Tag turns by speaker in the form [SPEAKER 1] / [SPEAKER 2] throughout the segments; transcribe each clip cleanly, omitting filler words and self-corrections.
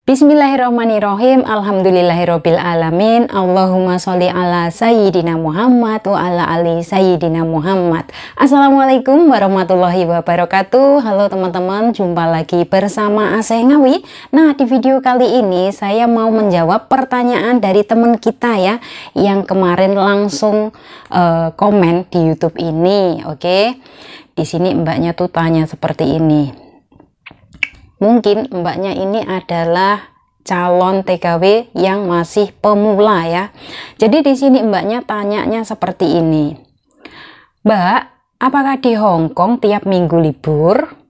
[SPEAKER 1] Bismillahirrahmanirrahim. Alhamdulillahirabbil alamin. Allahumma sholli ala sayyidina Muhammad wa ala ali sayyidina Muhammad. Assalamualaikum warahmatullahi wabarakatuh. Halo teman-teman, jumpa lagi bersama Aseh Ngawi. Nah, di video kali ini saya mau menjawab pertanyaan dari teman kita ya, yang kemarin langsung komen di YouTube ini. Oke. Di sini mbaknya tuh tanya seperti ini. Mungkin mbaknya ini adalah calon TKW yang masih pemula ya. Jadi di sini mbaknya tanyanya seperti ini. Mbak, apakah di Hong Kong tiap minggu libur?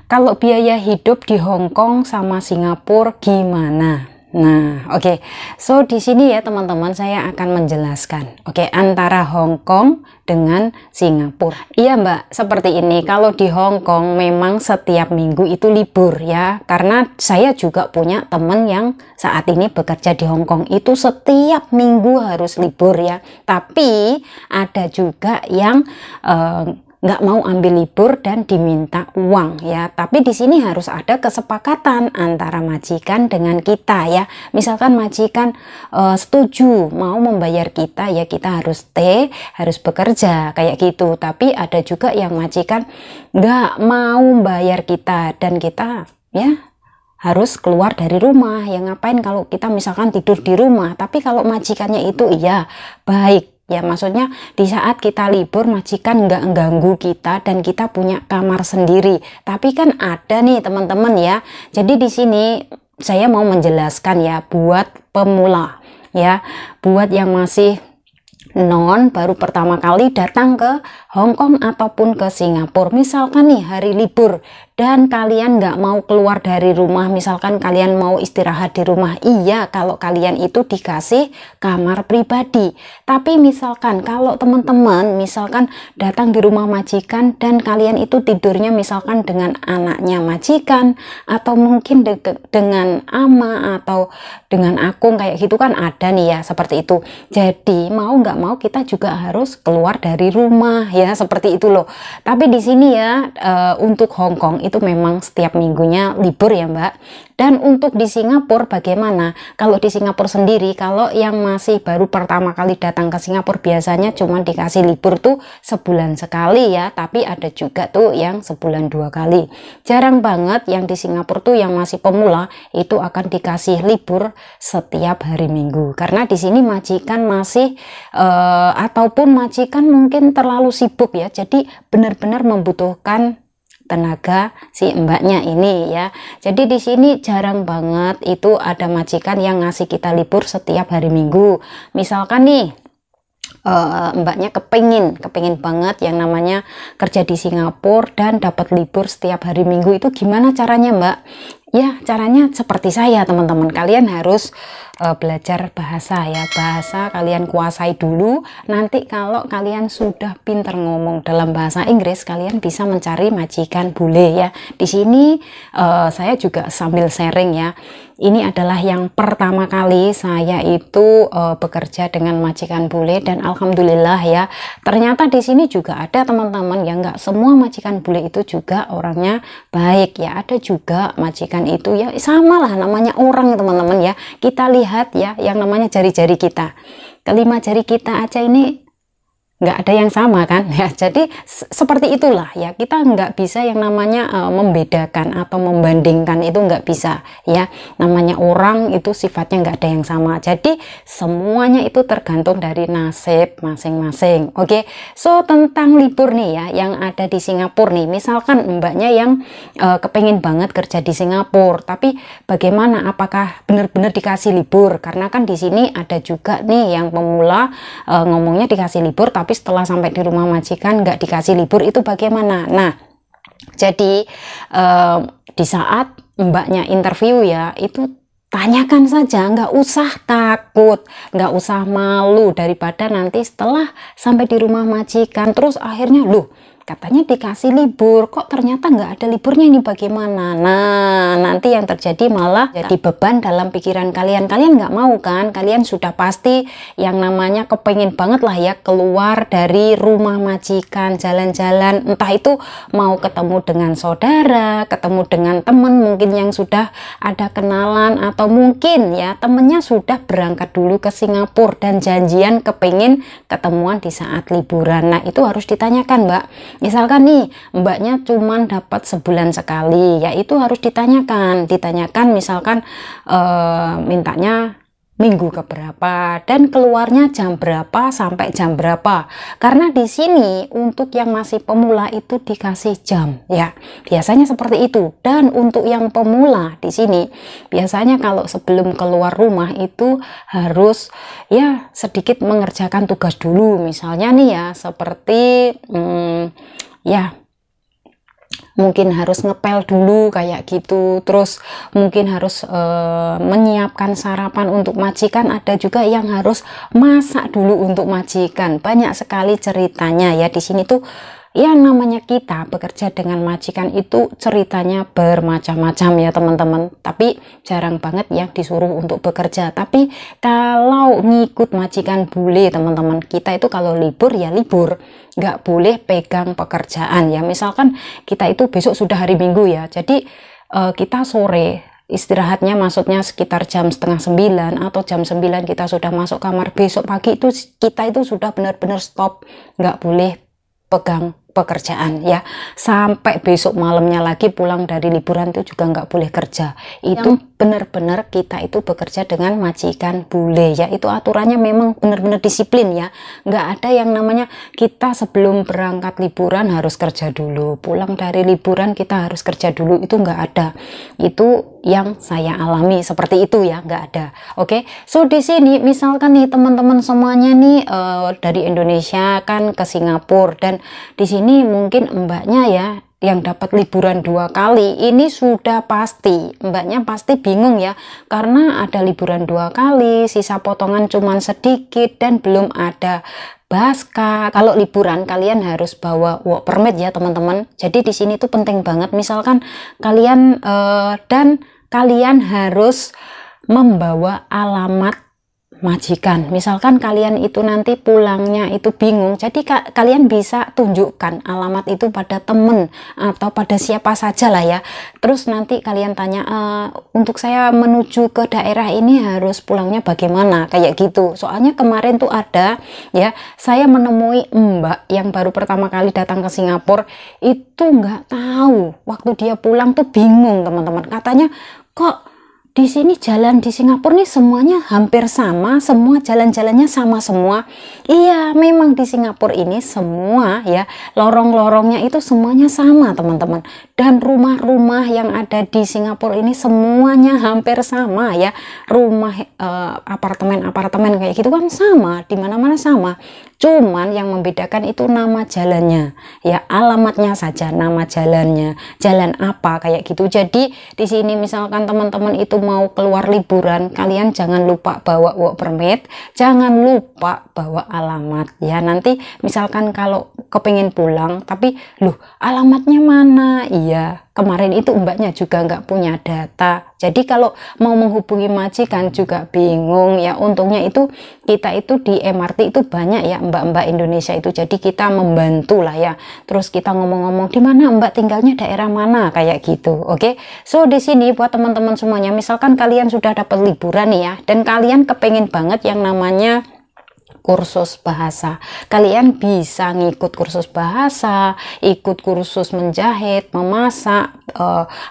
[SPEAKER 1] Kalau biaya hidup di Hong Kong sama Singapura gimana? Nah, oke. So di sini ya teman-teman, saya akan menjelaskan. Oke, antara Hong Kong dengan Singapura. Iya Mbak, seperti ini. Kalau di Hong Kong memang setiap minggu itu libur ya. Karena saya juga punya teman yang saat ini bekerja di Hong Kong, itu setiap minggu harus libur ya. Tapi ada juga yang nggak mau ambil libur dan diminta uang ya. Tapi di sini harus ada kesepakatan antara majikan dengan kita ya. Misalkan majikan setuju mau membayar kita ya, kita harus stay, harus bekerja kayak gitu. Tapi ada juga yang majikan nggak mau bayar kita dan kita ya harus keluar dari rumah. Ya ngapain kalau kita misalkan tidur di rumah. Tapi kalau majikannya itu iya baik ya, maksudnya di saat kita libur majikan nggak ganggu kita dan kita punya kamar sendiri. Tapi kan ada nih teman-teman ya. Jadi di sini saya mau menjelaskan ya buat pemula ya, buat yang masih baru pertama kali datang ke Hong Kong ataupun ke Singapura. Misalkan nih hari libur dan kalian nggak mau keluar dari rumah, misalkan kalian mau istirahat di rumah, iya kalau kalian itu dikasih kamar pribadi. Tapi misalkan kalau teman-teman misalkan datang di rumah majikan dan kalian itu tidurnya misalkan dengan anaknya majikan atau mungkin dengan ama atau dengan akung kayak gitu, kan ada nih ya seperti itu. Jadi mau nggak mau kita juga harus keluar dari rumah ya, seperti itu loh. Tapi di sini ya untuk Hong Kong itu memang setiap minggunya libur ya Mbak. Dan untuk di Singapura bagaimana? Kalau di Singapura sendiri, kalau yang masih baru pertama kali datang ke Singapura biasanya cuma dikasih libur tuh sebulan sekali ya. Tapi ada juga tuh yang sebulan 2 kali. Jarang banget yang di Singapura tuh yang masih pemula itu akan dikasih libur setiap hari Minggu. Karena di sini majikan masih ataupun majikan mungkin terlalu sibuk ya. Jadi benar-benar membutuhkan tenaga si mbaknya ini ya. Jadi di sini jarang banget itu ada majikan yang ngasih kita libur setiap hari Minggu. Misalkan nih mbaknya kepingin banget yang namanya kerja di Singapura dan dapat libur setiap hari Minggu, itu gimana caranya Mbak? Ya caranya seperti saya teman-teman, kalian harus belajar bahasa ya, bahasa kalian kuasai dulu. Nanti kalau kalian sudah pintar ngomong dalam bahasa Inggris, kalian bisa mencari majikan bule ya. Di sini saya juga sambil sharing ya. Ini adalah yang pertama kali saya itu bekerja dengan majikan bule dan alhamdulillah ya. Ternyata di sini juga ada teman-teman yang nggak semua majikan bule itu juga orangnya baik ya. Ada juga majikan itu ya sama lah, namanya orang teman-teman ya. Kita lihat ya yang namanya jari-jari kita, kelima jari kita aja ini nggak ada yang sama kan ya. Jadi seperti itulah ya, kita nggak bisa yang namanya membedakan atau membandingkan, itu nggak bisa ya. Namanya orang itu sifatnya nggak ada yang sama, jadi semuanya itu tergantung dari nasib masing-masing. Oke, so tentang libur nih ya yang ada di Singapura nih, misalkan mbaknya yang kepengen banget kerja di Singapura, tapi bagaimana, apakah benar-benar dikasih libur? Karena kan di sini ada juga nih yang pemula ngomongnya dikasih libur, tapi setelah sampai di rumah majikan nggak dikasih libur, itu bagaimana? Nah, jadi di saat mbaknya interview ya, itu tanyakan saja, nggak usah takut, nggak usah malu, daripada nanti setelah sampai di rumah majikan terus akhirnya loh katanya dikasih libur, kok ternyata nggak ada liburnya, ini bagaimana? Nah, nanti yang terjadi malah jadi beban dalam pikiran kalian. Kalian nggak mau kan? Kalian sudah pasti yang namanya kepengen banget lah ya keluar dari rumah majikan, jalan-jalan, entah itu mau ketemu dengan saudara, ketemu dengan teman mungkin yang sudah ada kenalan, atau mungkin ya temennya sudah berangkat dulu ke Singapura dan janjian kepengen ketemuan di saat liburan. Nah, itu harus ditanyakan, Mbak. Misalkan nih mbaknya cuman dapat sebulan sekali, ya itu harus ditanyakan misalkan mintanya minggu keberapa dan keluarnya jam berapa sampai jam berapa, karena di sini untuk yang masih pemula itu dikasih jam ya, biasanya seperti itu. Dan untuk yang pemula di sini biasanya kalau sebelum keluar rumah itu harus ya sedikit mengerjakan tugas dulu, misalnya nih ya seperti ya mungkin harus ngepel dulu kayak gitu, terus mungkin harus menyiapkan sarapan untuk majikan, ada juga yang harus masak dulu untuk majikan. Banyak sekali ceritanya ya di sini tuh. Ya namanya kita bekerja dengan majikan itu ceritanya bermacam-macam ya teman-teman, tapi jarang banget yang disuruh untuk bekerja. Tapi kalau ngikut majikan boleh teman-teman, kita itu kalau libur ya libur, nggak boleh pegang pekerjaan ya. Misalkan kita itu besok sudah hari Minggu ya, jadi kita sore istirahatnya maksudnya sekitar jam setengah 9 atau jam 9 kita sudah masuk kamar, besok pagi itu kita itu sudah benar-benar stop, nggak boleh pegang pekerjaan ya, sampai besok malamnya lagi pulang dari liburan itu juga nggak boleh kerja. Itu benar-benar kita itu bekerja dengan majikan boleh ya, itu aturannya memang benar-benar disiplin ya, nggak ada yang namanya kita sebelum berangkat liburan harus kerja dulu, pulang dari liburan kita harus kerja dulu, itu nggak ada. Itu yang saya alami seperti itu ya, nggak ada. Oke, so di sini misalkan nih teman-teman semuanya nih dari Indonesia kan ke Singapura, dan di sini mungkin mbaknya ya yang dapat liburan 2 kali, ini sudah pasti mbaknya pasti bingung ya, karena ada liburan 2 kali, sisa potongan cuman sedikit dan belum ada baska. Kalau liburan kalian harus bawa work permit ya teman-teman. Jadi di sini tuh penting banget, misalkan kalian dan kalian harus membawa alamat majikan. Misalkan kalian itu nanti pulangnya itu bingung, jadi kalian bisa tunjukkan alamat itu pada temen atau pada siapa saja lah ya. Terus nanti kalian tanya, untuk saya menuju ke daerah ini harus pulangnya bagaimana, kayak gitu. Soalnya kemarin tuh ada ya, saya menemui mbak yang baru pertama kali datang ke Singapura, itu nggak tahu waktu dia pulang tuh bingung teman-teman, katanya kok di sini jalan di Singapura nih semuanya hampir sama, semua jalan-jalannya sama semua. Iya, memang di Singapura ini semua ya, lorong-lorongnya itu semuanya sama teman-teman. Dan rumah-rumah yang ada di Singapura ini semuanya hampir sama ya. Rumah apartemen-apartemen kayak gitu kan sama, di mana-mana sama. Cuman yang membedakan itu nama jalannya ya, alamatnya saja nama jalannya, jalan apa kayak gitu. Jadi di sini misalkan teman-teman itu mau keluar liburan, kalian jangan lupa bawa work permit, jangan lupa bawa alamat ya. Nanti misalkan kalau kepingin pulang tapi loh alamatnya mana, iya kemarin itu mbaknya juga nggak punya data, jadi kalau mau menghubungi majikan juga bingung ya. Untungnya itu kita itu di MRT itu banyak ya mbak-mbak Indonesia itu, jadi kita membantu lah ya. Terus kita ngomong-ngomong, di mana mbak tinggalnya, daerah mana, kayak gitu. Oke, so di sini buat teman-teman semuanya, misalkan kalian sudah dapat liburan nih ya, dan kalian kepengen banget yang namanya kursus bahasa, kalian bisa ngikut kursus bahasa, ikut kursus menjahit, memasak,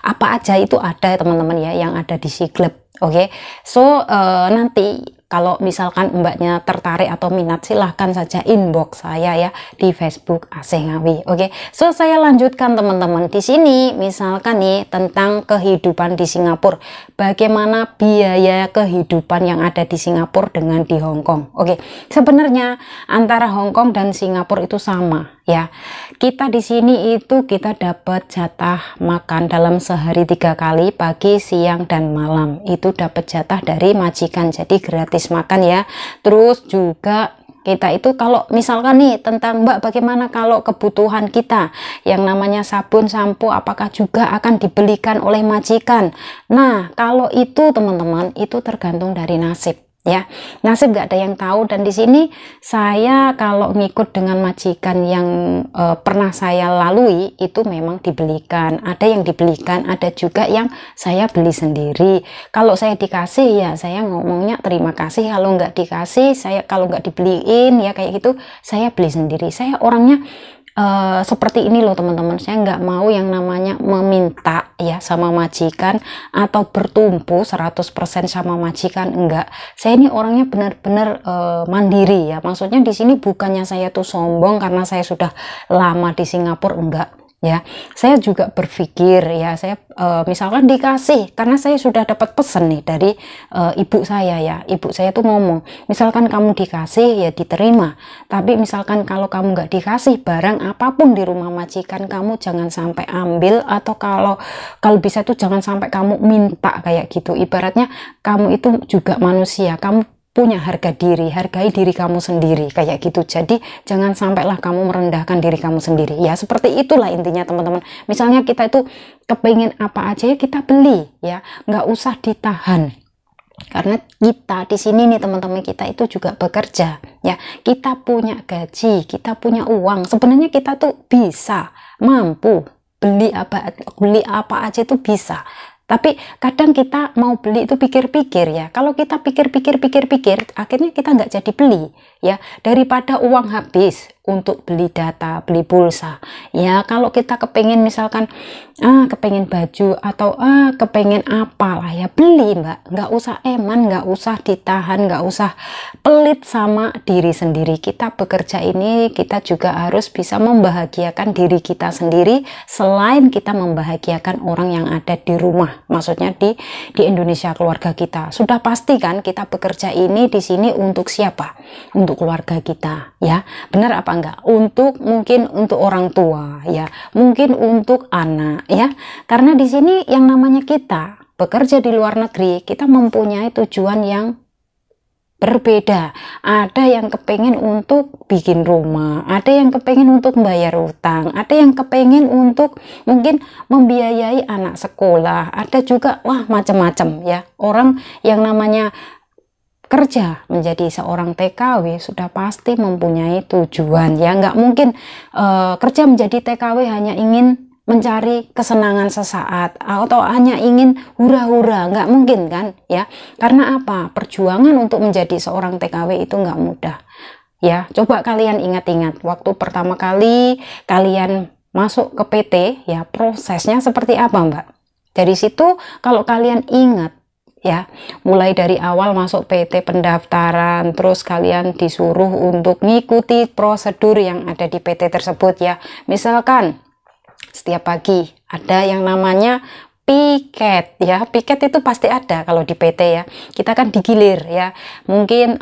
[SPEAKER 1] apa aja itu ada teman-teman ya yang ada di Siglap. Oke, so nanti kalau misalkan mbaknya tertarik atau minat, silahkan saja inbox saya ya di Facebook AC Ngawi. Oke, so saya lanjutkan teman-teman. Di sini misalkan nih tentang kehidupan di Singapura, bagaimana biaya kehidupan yang ada di Singapura dengan di Hong Kong. Oke, sebenarnya antara Hong Kong dan Singapura itu sama ya. Kita di sini itu kita dapat jatah makan dalam sehari 3 kali, pagi, siang, dan malam. Itu dapat jatah dari majikan, jadi gratis makan ya. Terus juga Kita itu kalau misalkan nih tentang Mbak, bagaimana kalau kebutuhan kita yang namanya sabun, sampo, apakah juga akan dibelikan oleh majikan? Nah, kalau itu teman-teman, itu tergantung dari nasib. Ya, nasib gak ada yang tahu. Dan di sini saya kalau ngikut dengan majikan yang pernah saya lalui itu memang dibelikan. Ada yang dibelikan, ada juga yang saya beli sendiri. Kalau saya dikasih ya saya ngomongnya terima kasih. Kalau nggak dikasih, kalau nggak dibeliin ya kayak gitu, saya beli sendiri. Saya orangnya seperti ini loh teman-teman, saya nggak mau yang namanya meminta ya sama majikan atau bertumpu 100% sama majikan, enggak. Saya ini orangnya benar-benar mandiri ya, maksudnya di sini bukannya saya tuh sombong karena saya sudah lama di Singapura, enggak ya. Saya juga berpikir ya, saya misalkan dikasih, karena saya sudah dapat pesan nih dari ibu saya ya. Ibu saya tuh ngomong, misalkan kamu dikasih ya diterima, tapi misalkan kalau kamu nggak dikasih barang apapun di rumah majikan, kamu jangan sampai ambil, atau kalau bisa tuh jangan sampai kamu minta kayak gitu. Ibaratnya kamu itu juga manusia, kamu punya harga diri, hargai diri kamu sendiri kayak gitu. Jadi jangan sampailah kamu merendahkan diri kamu sendiri ya, seperti itulah intinya teman-teman. Misalnya kita itu kepingin apa aja ya kita beli ya, nggak usah ditahan. Karena kita di sini nih teman-teman, kita itu juga bekerja ya, kita punya gaji, kita punya uang. Sebenarnya kita tuh bisa, mampu beli apa aja itu bisa. Tapi kadang kita mau beli itu pikir-pikir ya. Kalau kita pikir-pikir, akhirnya kita nggak jadi beli ya. Daripada uang habis untuk beli data, beli pulsa ya. Kalau kita kepengen misalkan kepengen baju atau kepengen apalah ya, beli Mbak. Nggak usah eman, nggak usah ditahan, nggak usah pelit sama diri sendiri. Kita bekerja ini kita juga harus bisa membahagiakan diri kita sendiri, selain kita membahagiakan orang yang ada di rumah. Maksudnya di Indonesia, keluarga kita. Sudah pasti kan kita bekerja ini di sini untuk siapa? Untuk keluarga kita ya. Benar apa enggak? Mungkin untuk orang tua ya, mungkin untuk anak ya. Karena di sini yang namanya kita bekerja di luar negeri, kita mempunyai tujuan yang berbeda. Ada yang kepengen untuk bikin rumah, ada yang kepengen untuk membayar utang, ada yang kepengen untuk mungkin membiayai anak sekolah, ada juga macam-macam ya. Orang yang namanya kerja menjadi seorang TKW sudah pasti mempunyai tujuan ya. Nggak mungkin kerja menjadi TKW hanya ingin mencari kesenangan sesaat atau hanya ingin hura-hura, nggak mungkin kan ya. Karena apa? Perjuangan untuk menjadi seorang TKW itu nggak mudah ya. Coba kalian ingat-ingat waktu pertama kali kalian masuk ke PT ya, prosesnya seperti apa Mbak? Dari situ kalau kalian ingat ya, mulai dari awal masuk PT pendaftaran, terus kalian disuruh untuk ngikuti prosedur yang ada di PT tersebut ya. Misalkan setiap pagi ada yang namanya piket ya. Piket itu pasti ada kalau di PT ya. Kita kan digilir ya. Mungkin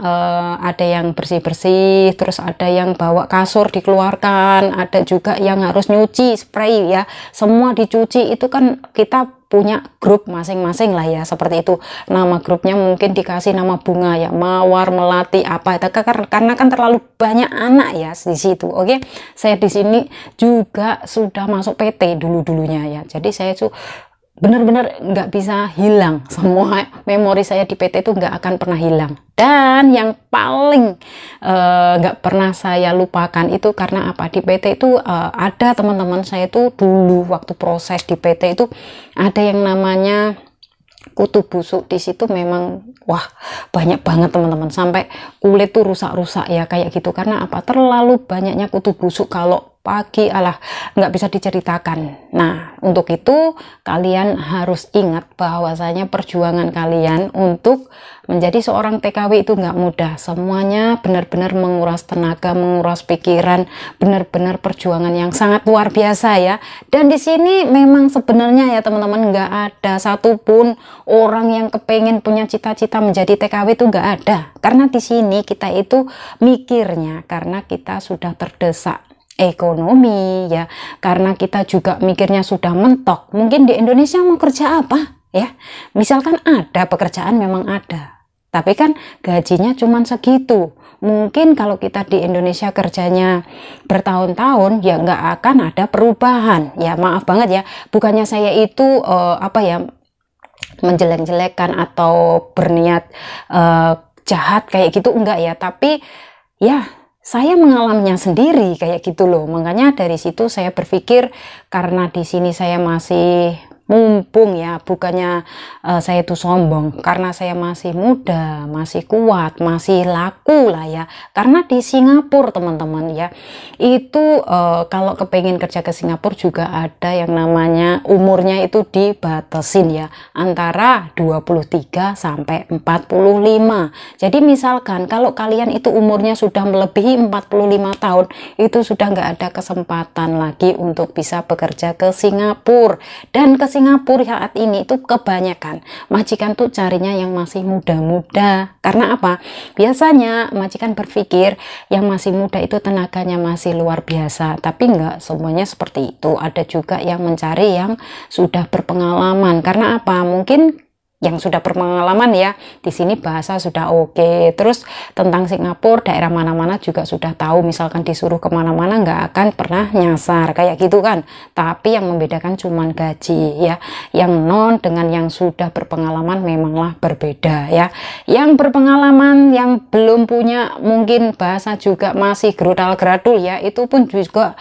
[SPEAKER 1] ada yang bersih-bersih, terus ada yang bawa kasur dikeluarkan, ada juga yang harus nyuci spray ya. Semua dicuci, itu kan kita punya grup masing-masing lah ya, seperti itu. Nama grupnya mungkin dikasih nama bunga ya, mawar, melati, apa itu, karena kan terlalu banyak anak ya di situ. Oke, saya di sini juga sudah masuk PT dulu-dulunya ya. Jadi saya tuh benar-benar nggak bisa hilang, semua memori saya di PT itu nggak akan pernah hilang. Dan yang paling nggak pernah saya lupakan itu karena apa, di PT itu ada teman-teman saya itu dulu waktu proses di PT itu ada yang namanya kutu busuk. Di situ memang banyak banget teman-teman, sampai kulit tuh rusak-rusak ya kayak gitu. Karena apa? Terlalu banyaknya kutu busuk, kalau pagi nggak bisa diceritakan. Nah, untuk itu kalian harus ingat bahwasanya perjuangan kalian untuk menjadi seorang TKW itu nggak mudah. Semuanya benar-benar menguras tenaga, menguras pikiran, benar-benar perjuangan yang sangat luar biasa ya. Dan di sini memang sebenarnya ya teman-teman, nggak ada satupun orang yang kepengen punya cita-cita menjadi TKW, itu nggak ada. Karena di sini kita itu mikirnya karena kita sudah terdesak ekonomi ya, karena kita juga mikirnya sudah mentok. Mungkin di Indonesia mau kerja apa ya, misalkan ada pekerjaan, memang ada, tapi kan gajinya cuman segitu, mungkin kalau kita di Indonesia kerjanya bertahun-tahun ya nggak akan ada perubahan. Ya maaf banget ya, bukannya saya itu menjelek-jelekkan atau berniat jahat kayak gitu, enggak ya, tapi ya saya mengalaminya sendiri kayak gitu loh. Makanya dari situ saya berpikir, karena di sini saya masih mumpung ya, bukannya saya itu sombong, karena saya masih muda, masih kuat, masih laku lah ya. Karena di Singapura teman-teman ya, itu kalau kepengen kerja ke Singapura juga ada yang namanya umurnya itu dibatasin ya, antara 23 sampai 45. Jadi misalkan kalau kalian itu umurnya sudah melebihi 45 tahun, itu sudah nggak ada kesempatan lagi untuk bisa bekerja ke Singapura. Dan ke Singapura saat ini itu kebanyakan majikan tuh carinya yang masih muda-muda. Karena apa? Biasanya majikan berpikir yang masih muda itu tenaganya masih luar biasa, tapi enggak semuanya seperti itu. Ada juga yang mencari yang sudah berpengalaman. Karena apa? Mungkin yang sudah berpengalaman ya, di sini bahasa sudah oke, terus tentang Singapura daerah mana-mana juga sudah tahu, misalkan disuruh kemana-mana nggak akan pernah nyasar kayak gitu kan. Tapi yang membedakan cuman gaji ya, yang non dengan yang sudah berpengalaman memanglah berbeda ya. Yang berpengalaman, yang belum punya mungkin bahasa juga masih gerudal-geradul ya, itu pun juga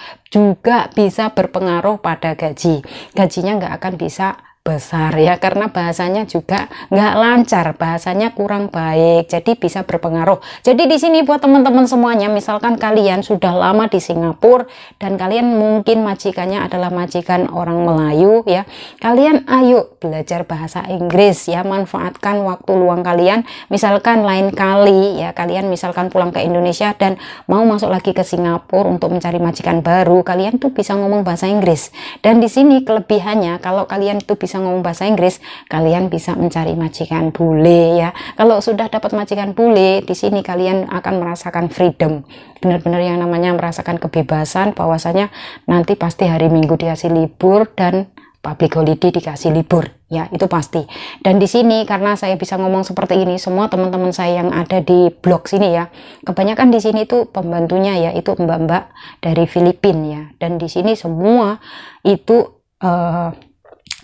[SPEAKER 1] bisa berpengaruh pada gajinya nggak akan bisa besar ya, karena bahasanya juga nggak lancar, bahasanya kurang baik, jadi bisa berpengaruh. Jadi di sini buat teman-teman semuanya, misalkan kalian sudah lama di Singapura dan kalian mungkin majikannya adalah majikan orang Melayu ya, kalian ayo belajar bahasa Inggris ya, manfaatkan waktu luang kalian. Misalkan lain kali ya, kalian misalkan pulang ke Indonesia dan mau masuk lagi ke Singapura untuk mencari majikan baru, kalian tuh bisa ngomong bahasa Inggris. Dan di sini kelebihannya, kalau kalian tuh bisa ngomong bahasa Inggris, kalian bisa mencari majikan bule ya. Kalau sudah dapat majikan bule, di sini kalian akan merasakan freedom, benar-benar yang namanya merasakan kebebasan, bahwasanya nanti pasti hari Minggu dikasih libur dan public holiday dikasih libur ya, itu pasti. Dan di sini karena saya bisa ngomong seperti ini, semua teman-teman saya yang ada di blog sini ya, kebanyakan di sini itu pembantunya ya, itu mbak-mbak dari Filipina ya. Dan di sini semua itu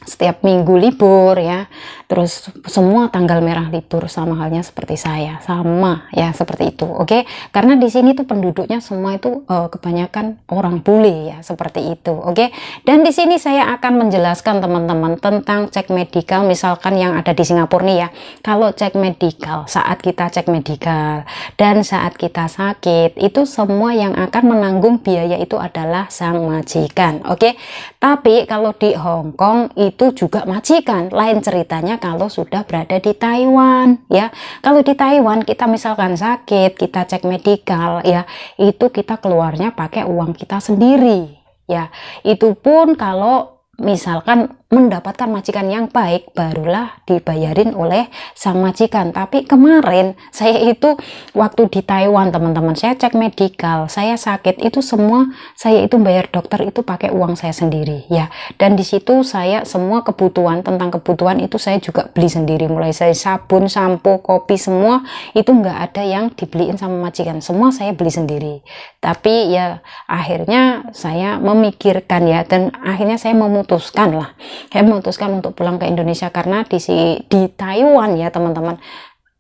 [SPEAKER 1] setiap minggu libur ya, terus semua tanggal merah libur, sama halnya seperti saya, sama ya seperti itu. Oke, karena di sini tuh penduduknya semua itu kebanyakan orang bule ya, seperti itu. Oke, dan di sini saya akan menjelaskan teman-teman tentang cek medikal, misalkan yang ada di Singapura nih ya. Kalau cek medikal, saat kita cek medikal dan saat kita sakit, itu semua yang akan menanggung biaya itu adalah sang majikan. Oke, tapi kalau di Hong Kong itu juga majikan. Lain ceritanya kalau sudah berada di Taiwan ya. Kalau di Taiwan kita misalkan sakit, kita cek medikal ya, itu kita keluarnya pakai uang kita sendiri ya. Itu pun kalau misalkan mendapatkan majikan yang baik, barulah dibayarin oleh sang majikan. Tapi kemarin saya itu waktu di Taiwan teman-teman, saya cek medikal, saya sakit, itu semua saya itu bayar dokter itu pakai uang saya sendiri ya. Dan di situ saya semua kebutuhan, tentang kebutuhan itu saya juga beli sendiri, mulai saya sabun, sampo, kopi, semua itu nggak ada yang dibeliin sama majikan, semua saya beli sendiri. Tapi ya akhirnya saya memikirkan ya, dan akhirnya saya memutuskan untuk pulang ke Indonesia, karena di Taiwan ya teman-teman,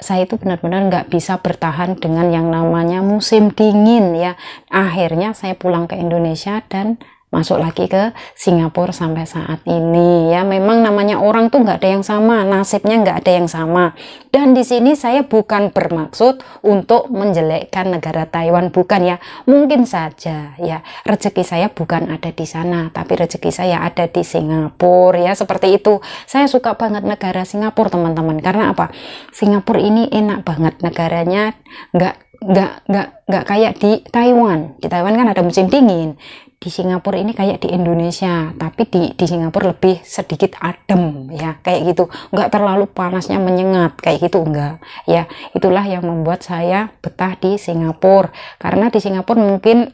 [SPEAKER 1] saya itu benar-benar nggak bisa bertahan dengan yang namanya musim dingin ya. Akhirnya saya pulang ke Indonesia dan masuk lagi ke Singapura sampai saat ini ya. Memang namanya orang tuh nggak ada yang sama, nasibnya nggak ada yang sama. Dan di sini saya bukan bermaksud untuk menjelekkan negara Taiwan, bukan ya. Mungkin saja ya rezeki saya bukan ada di sana, tapi rezeki saya ada di Singapura ya, seperti itu. Saya suka banget negara Singapura teman-teman. Karena apa? Singapura ini enak banget negaranya, nggak kayak di Taiwan. Di Taiwan kan ada musim dingin. Di Singapura ini kayak di Indonesia, tapi di Singapura lebih sedikit adem ya, kayak gitu, nggak terlalu panasnya menyengat kayak gitu, enggak ya. Itulah yang membuat saya betah di Singapura, karena di Singapura mungkin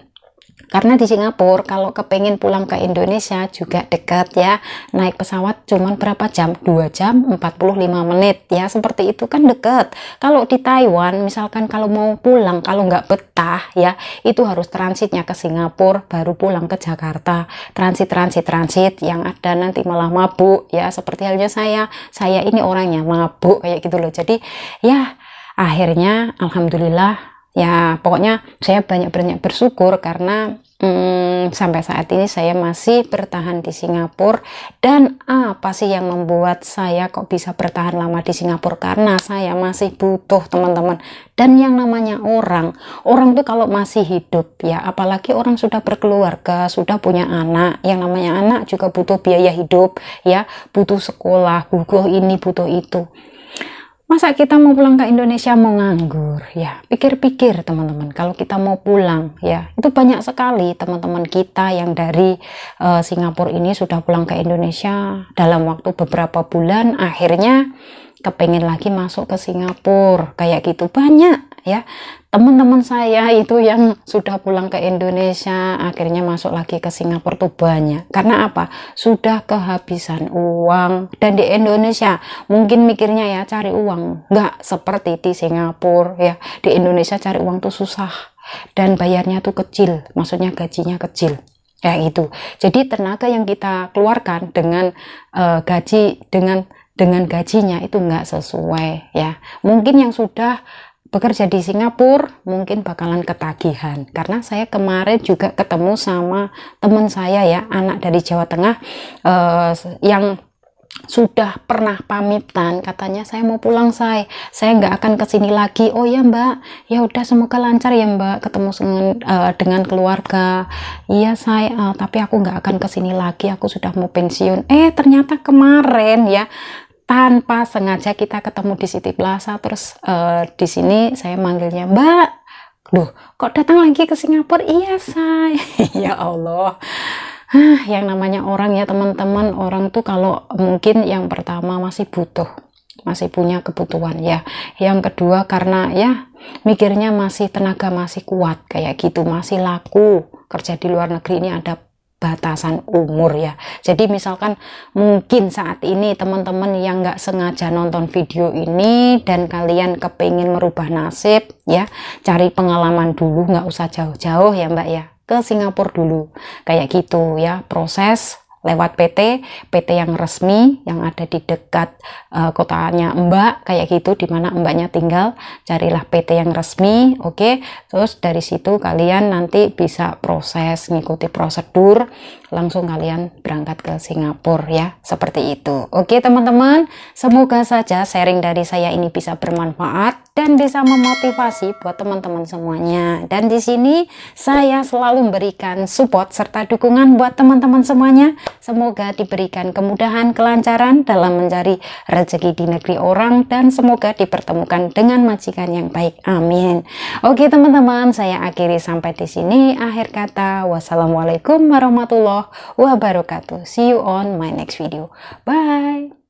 [SPEAKER 1] Karena di Singapura kalau kepengen pulang ke Indonesia juga dekat ya. Naik pesawat cuman berapa jam? 2 jam 45 menit ya. Seperti itu kan dekat. Kalau di Taiwan misalkan kalau mau pulang, kalau nggak betah ya, itu harus transitnya ke Singapura baru pulang ke Jakarta. Transit yang ada nanti malah mabuk ya. Seperti halnya saya ini orangnya mabuk kayak gitu loh. Jadi ya akhirnya alhamdulillah ya, pokoknya saya banyak bersyukur karena sampai saat ini saya masih bertahan di Singapura. Dan apa sih yang membuat saya kok bisa bertahan lama di Singapura? Karena saya masih butuh teman-teman. Dan yang namanya orang tuh kalau masih hidup ya, apalagi orang sudah berkeluarga, sudah punya anak, yang namanya anak juga butuh biaya hidup ya, butuh sekolah, butuh ini, butuh itu. Masa kita mau pulang ke Indonesia mau nganggur ya? Pikir-pikir teman-teman, kalau kita mau pulang ya, itu banyak sekali teman-teman kita yang dari Singapura ini sudah pulang ke Indonesia dalam waktu beberapa bulan, akhirnya kepengen lagi masuk ke Singapura kayak gitu. Banyak ya teman-teman saya itu yang sudah pulang ke Indonesia akhirnya masuk lagi ke Singapura tuh banyak. Karena apa? Sudah kehabisan uang. Dan di Indonesia mungkin mikirnya ya cari uang nggak seperti di Singapura ya. Di Indonesia cari uang tuh susah dan bayarnya tuh kecil, maksudnya gajinya kecil kayak gitu. Jadi tenaga yang kita keluarkan dengan gaji dengan gajinya itu nggak sesuai ya. Mungkin yang sudah bekerja di Singapura mungkin bakalan ketagihan. Karena saya kemarin juga ketemu sama teman saya ya, anak dari Jawa Tengah yang sudah pernah pamitan, katanya saya mau pulang, saya nggak akan kesini lagi. Oh ya mbak, ya udah semoga lancar ya mbak ketemu dengan keluarga. Iya saya, tapi aku nggak akan kesini lagi, aku sudah mau pensiun. Ternyata kemarin ya tanpa sengaja kita ketemu di City Plaza, terus di sini saya manggilnya mbak, duh kok datang lagi ke Singapura? Iya saya. Ya Allah, yang namanya orang ya teman-teman, orang tuh kalau mungkin yang pertama masih butuh, masih punya kebutuhan ya, yang kedua karena ya mikirnya masih tenaga masih kuat kayak gitu, masih laku. Kerja di luar negeri ini ada batasan umur ya. Jadi misalkan mungkin saat ini teman-teman yang nggak sengaja nonton video ini dan kalian kepingin merubah nasib ya, cari pengalaman dulu, nggak usah jauh-jauh ya mbak ya, ke Singapura dulu kayak gitu ya. Proses lewat PT yang resmi yang ada di dekat kotanya mbak kayak gitu, dimana mbaknya tinggal, carilah PT yang resmi. Oke, terus dari situ kalian nanti bisa proses, ngikuti prosedur, langsung kalian berangkat ke Singapura ya, seperti itu. Oke teman-teman, semoga saja sharing dari saya ini bisa bermanfaat dan bisa memotivasi buat teman-teman semuanya. Dan di sini saya selalu memberikan support serta dukungan buat teman-teman semuanya. Semoga diberikan kemudahan, kelancaran dalam mencari rezeki di negeri orang, dan semoga dipertemukan dengan majikan yang baik. Amin. Oke teman-teman, saya akhiri sampai di sini. Akhir kata, wassalamualaikum warahmatullahi wabarakatuh. See you on my next video. Bye.